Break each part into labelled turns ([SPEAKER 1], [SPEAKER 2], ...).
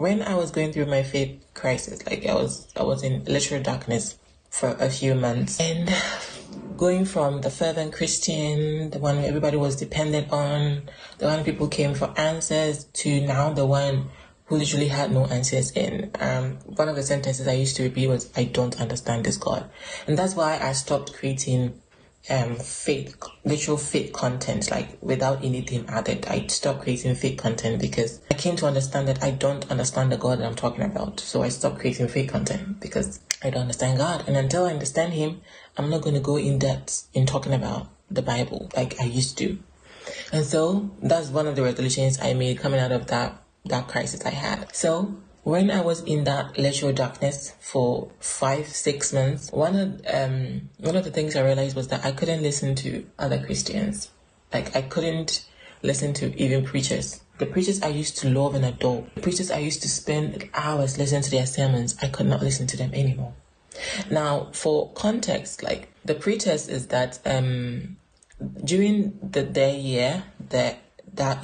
[SPEAKER 1] when I was going through my faith crisis, like I was in literal darkness for a few months, and going from the fervent Christian, the one everybody was dependent on, the one people came for answers, to now the one who literally had no answers. In one of the sentences I used to repeat was, "I don't understand this God," and that's why I stopped creating literal faith content, like without anything added. I stopped creating faith content because I came to understand that I don't understand the God that I'm talking about. So I stopped creating faith content because I don't understand God, and until I understand Him, I'm not going to go in depth in talking about the Bible like I used to. And so that's one of the resolutions I made coming out of that crisis I had. So when I was in that literal darkness for 5-6 months, one of the things I realized was that I couldn't listen to other Christians. Like I couldn't listen to even preachers. The preachers I used to love and adore, the preachers I used to spend hours listening to their sermons, I could not listen to them anymore. Now, for context, like the pretext is that during that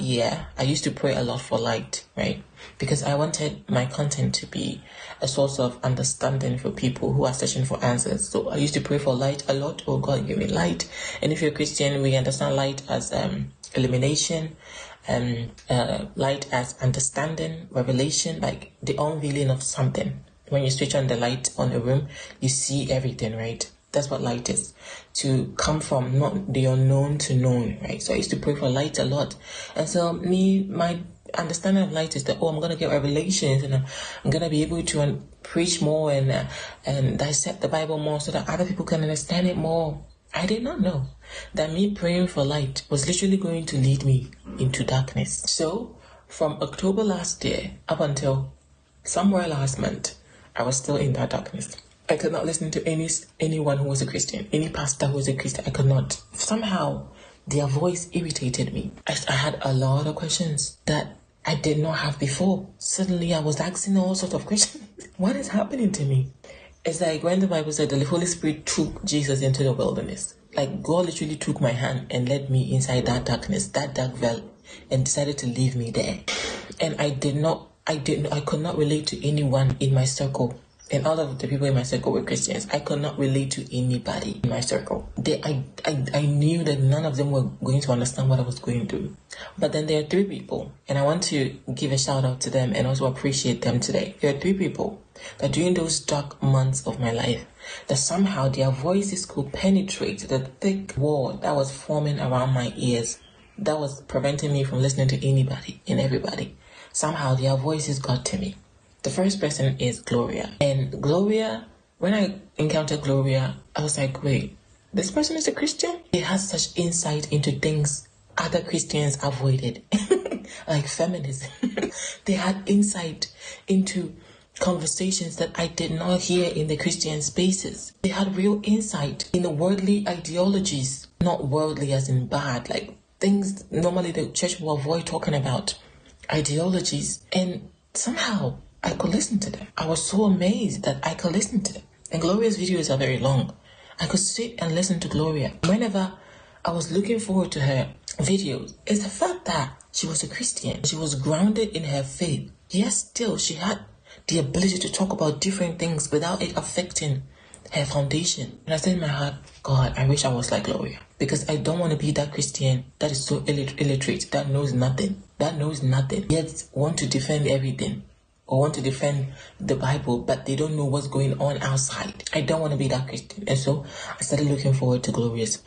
[SPEAKER 1] year, I used to pray a lot for light, right? Because I wanted my content to be a source of understanding for people who are searching for answers. So I used to pray for light a lot. Oh God, give me light. And if you're a Christian, we understand light as illumination, light as understanding, revelation, like the unveiling of something. When you switch on the light on a room, you see everything, right? That's what light is. To come from not the unknown to known, right? So I used to pray for light a lot. And so my understanding of light is that, I'm going to get revelations, and I'm going to be able to preach more and dissect the Bible more so that other people can understand it more. I did not know that me praying for light was literally going to lead me into darkness. So from October last year up until somewhere last month, I was still in that darkness. I could not listen to anyone who was a Christian, any pastor who was a Christian. I could not. Somehow, their voice irritated me. I had a lot of questions that I did not have before. Suddenly, I was asking all sorts of questions. What is happening to me? It's like when the Bible said the Holy Spirit took Jesus into the wilderness. Like God literally took my hand and led me inside that darkness, that dark valley, and decided to leave me there. And I could not relate to anyone in my circle. And all of the people in my circle were Christians. I could not relate to anybody in my circle. I knew that none of them were going to understand what I was going through. But then there are 3 people, and I want to give a shout out to them and also appreciate them today. There are 3 people that during those dark months of my life, that somehow their voices could penetrate the thick wall that was forming around my ears, that was preventing me from listening to anybody and everybody. Somehow their voices got to me. The first person is Gloria. And Gloria, when I encountered Gloria, I was like, wait, this person is a Christian? He has such insight into things other Christians avoided, like feminism. They had insight into conversations that I did not hear in the Christian spaces. They had real insight in the worldly ideologies, not worldly as in bad, like things normally the church will avoid talking about, ideologies. And somehow I could listen to them. I was so amazed that I could listen to them. And Gloria's videos are very long. I could sit and listen to Gloria. Whenever I was looking forward to her videos, it's the fact that she was a Christian. She was grounded in her faith. Yet still, she had the ability to talk about different things without it affecting her foundation. And I said in my heart, God, I wish I was like Gloria. Because I don't want to be that Christian that is so illiterate, that knows nothing, yet want to defend everything. Or want to defend the Bible, but they don't know what's going on outside. I don't want to be that Christian. And so I started looking forward to Gloria's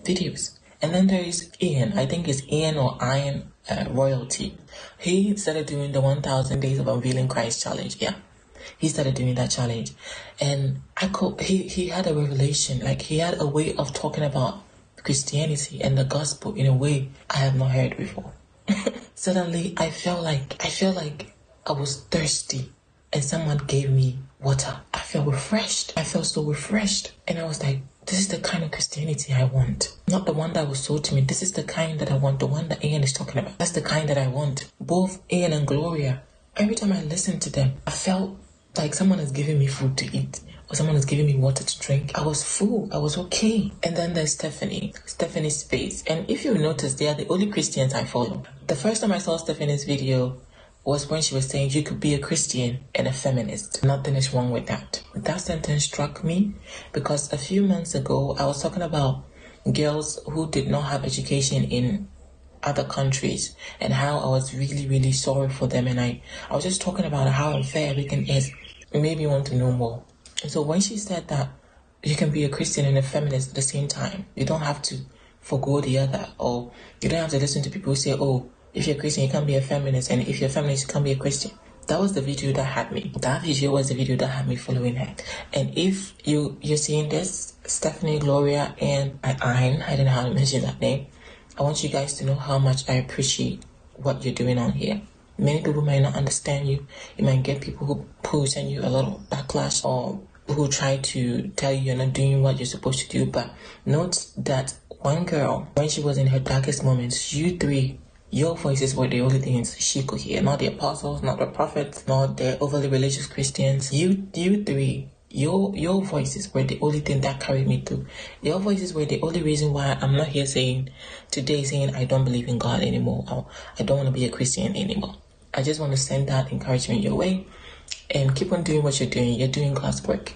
[SPEAKER 1] videos. And then there is Ian. I think it's Ian or Ian Royalty. He started doing the 1000 Days of Unveiling Christ challenge. Yeah. He started doing that challenge. And he had a revelation. Like he had a way of talking about Christianity and the gospel in a way I have not heard before. Suddenly I felt like I was thirsty and someone gave me water. I felt refreshed. I felt so refreshed. And I was like, this is the kind of Christianity I want. Not the one that was sold to me. This is the kind that I want. The one that Ian is talking about. That's the kind that I want. Both Ian and Gloria, every time I listened to them, I felt like someone is giving me food to eat. Or someone is giving me water to drink. I was full. I was okay. And then there's Stephanie's Space. And if you notice, they are the only Christians I follow. The first time I saw Stephanie's video was when she was saying you could be a Christian and a feminist. Nothing is wrong with that. That sentence struck me because a few months ago I was talking about girls who did not have education in other countries and how I was really, really sorry for them. And I was just talking about how unfair everything is. It made me want to know more. And so when she said that you can be a Christian and a feminist at the same time, you don't have to forgo the other, or you don't have to listen to people who say, oh, if you're a Christian, you can't be a feminist, and if you're a feminist, you can't be a Christian. That was the video that had me. That video was the video that had me following her. And if you're seeing this, Stephanie, Gloria, and I didn't know how to mention that name. I want you guys to know how much I appreciate what you're doing on here. Many people might not understand you. You might get people who send you a little backlash or who try to tell you you're not doing what you're supposed to do. But note that one girl, when she was in her darkest moments, you three, your voices were the only things she could hear. Not the apostles, not the prophets, not the overly religious Christians. You three, your voices were the only thing that carried me through. Your voices were the only reason why I'm not here today saying I don't believe in God anymore, or I don't want to be a Christian anymore. I just want to send that encouragement your way and keep on doing what you're doing. You're doing God's work.